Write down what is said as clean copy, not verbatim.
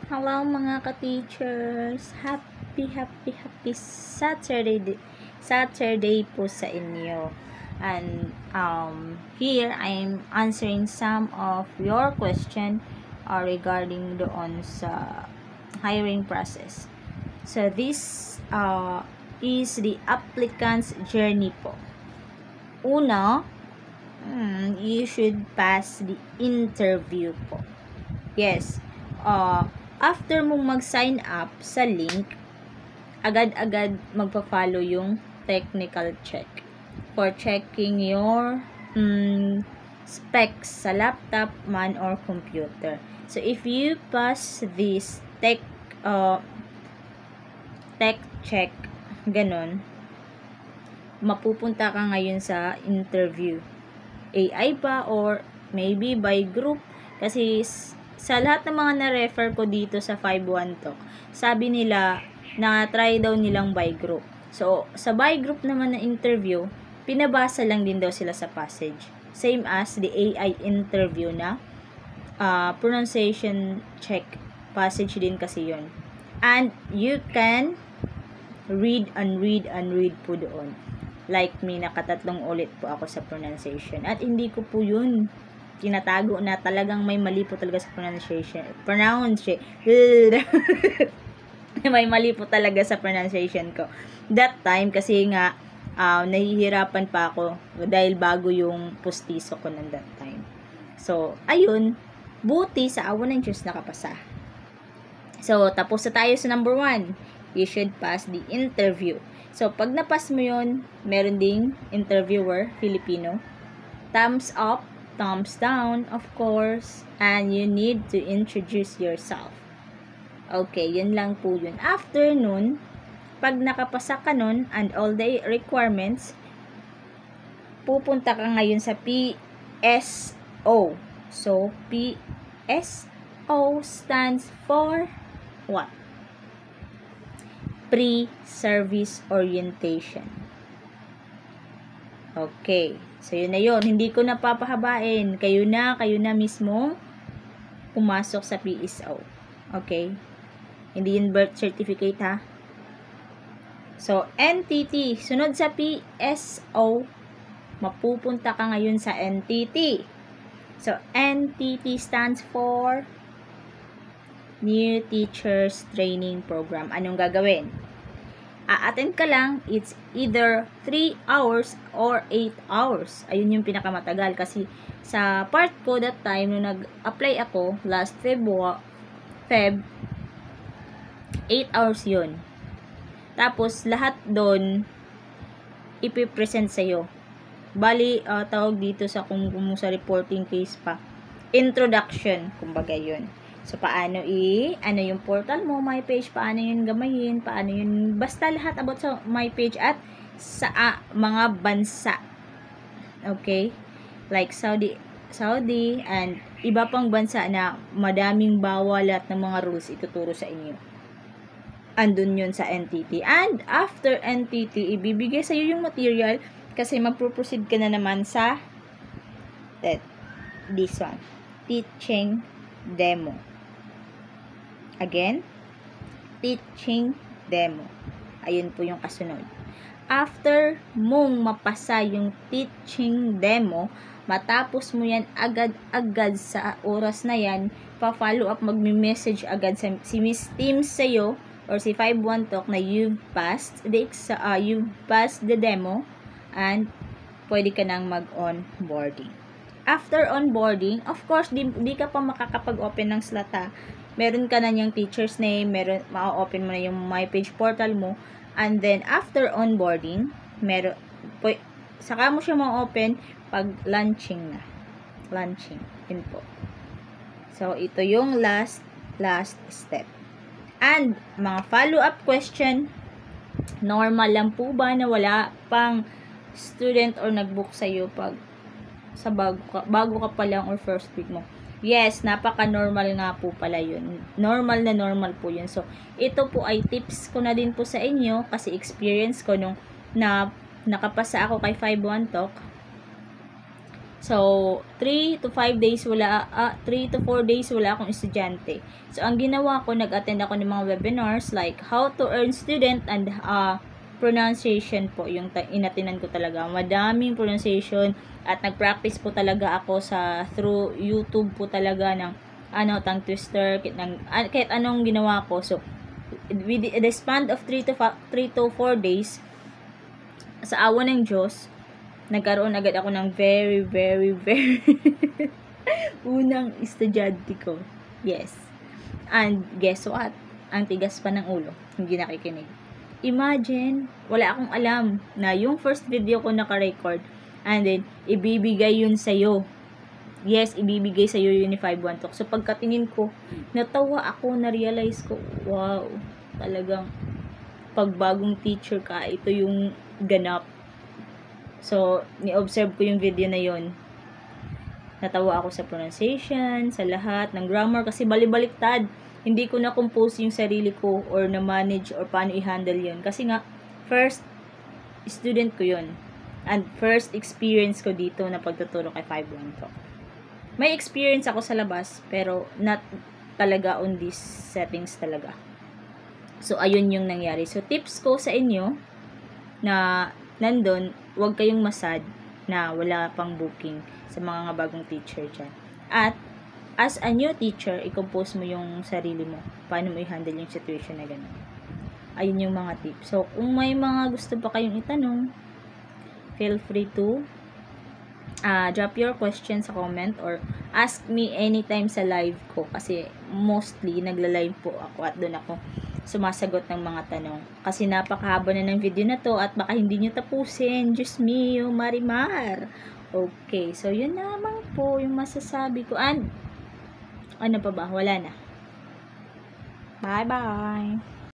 Hello mga ka-teachers! Happy Saturday po sa inyo. And here I'm answering some of your question regarding doon sa hiring process. So this is the applicant's journey po. Una, you should pass the interview po. Yes. After mong mag-sign up sa link, agad-agad magpa-follow yung technical check for checking your specs sa laptop man or computer. So, if you pass this tech check, ganun, mapupunta ka ngayon sa interview. AI pa or maybe by group, kasi sa lahat ng mga na-refer ko dito sa 5-1 Talk, sabi nila na try daw nilang by group. So, sa by group naman na interview, pinabasa lang din daw sila sa passage. Same as the AI interview na pronunciation check. Passage din kasi yun. And you can read po doon. Like me, nakatatlong ulit po ako sa pronunciation. At hindi ko po yun tinatago na, talagang may mali po talaga sa pronunciation. May mali po talaga sa pronunciation ko. That time, kasi nga, nahihirapan pa ako dahil bago yung pustiso ko ng that time. So, ayun, buti sa awa ng Diyos nakapasa. So, tapos na tayo sa number 1. You should pass the interview. So, pag napas mo yun, meron ding interviewer, Filipino. Thumbs up, thumbs down, of course, and you need to introduce yourself. Okay, yun lang po yun. After nun, pag nakapasa ka nun and all the requirements, pupunta ka ngayon sa PSO. So, PSO stands for what? Pre-service orientation. Okay. So, yun na yun. Hindi ko na papahabain. Kayo na mismo pumasok sa PSO. Okay? Hindi yun birth certificate, ha? So, NTT. Sunod sa PSO, mapupunta ka ngayon sa NTT. So, NTT stands for New Teachers Training Program. Anong gagawin? A-attend ka lang, it's either 3 hours or 8 hours. Ayun yung pinakamatagal. Kasi sa part ko that time, nung nag-apply ako, last Feb, 8 hours yun. Tapos, lahat doon, ipipresent sa'yo. Bali, tawag dito sa kung sa reporting case pa, introduction, kumbaga yun. So, paano ano yung portal mo, my page, paano yun gamayin, paano yun, basta lahat about sa my page at sa mga bansa. Okay? Like Saudi, and iba pang bansa na madaming bawal at ng mga rules ituturo sa inyo. Andun yun sa NTT. And after NTT, ibibigay sa'yo yung material kasi magpo-proceed ka na naman sa this one. Teaching demo. Again, teaching demo. Ayun po yung kasunod. After mong mapasa yung teaching demo, matapos mo yan agad-agad sa oras na yan, pa-follow up, magme-message agad si Miss Teams sa'yo or si 5-1 Talk na you've passed the demo and pwede ka nang mag-onboarding. After onboarding, of course, di ka pa makakapag-open ng slot, ha. Meron ka na yung teacher's name, ma-open mo na yung my page portal mo, and then after onboarding, saka mo siya ma-open pag launching na. Yun po. So, ito yung last step. And, mga follow-up question, normal lang po ba na wala pang student or nag-book sa'yo pag sa bago ka pa lang or first week mo? Yes, napaka-normal nga po pala yun. Normal po yun. So, ito po ay tips ko na din po sa inyo kasi experience ko nung nakapasa ako kay 5-1 Talk. So, 3 to 5 days 3 to 4 days wala akong estudyante. So, ang ginawa ko, nag-attend ako ng mga webinars like how to earn student and pronunciation po, yung inatinan ko talaga. Madaming pronunciation at nag-practice po talaga ako through YouTube po talaga ng tongue twister, kahit anong ginawa ko. So, with the span of 3 to 4 days, sa awa ng Diyos, nagkaroon agad ako ng very unang estudyante ko. Yes. And guess what? Ang tigas pa ng ulo. Hindi nakikinig. Imagine, wala akong alam na yung first video ko naka-record and then, ibibigay yun sa'yo. Yes, ibibigay sa'yo yun ni 512. So, pagkatingin ko, natawa ako, na-realize ko, wow, talagang pagbagong teacher ka, ito yung ganap. So, ni-observe ko yung video na yon. Natawa ako sa pronunciation, sa lahat ng grammar kasi bali-baliktad. Hindi ko na-compose yung sarili ko or na-manage or paano i-handle yun. Kasi nga, first student ko yun. And first experience ko dito na pagtuturo kay 512. May experience ako sa labas, pero not talaga on these settings talaga. So, ayun yung nangyari. So, tips ko sa inyo na nandun, huwag kayong masad na wala pang booking sa mga bagong teacher dyan. At, as a new teacher, i-compose mo yung sarili mo. Paano mo i-handle yung situation na gano'n. Ayun yung mga tips. So, kung may mga gusto pa kayong itanong, feel free to drop your questions sa comment or ask me anytime sa live ko. Kasi, mostly, nagla-live po ako at doon ako sumasagot ng mga tanong. Kasi napakahaba na ng video na to at baka hindi nyo tapusin. Diyos mio, Marimar. Okay, so yun naman po yung masasabi ko. And, ano pa ba? Wala na. Bye-bye.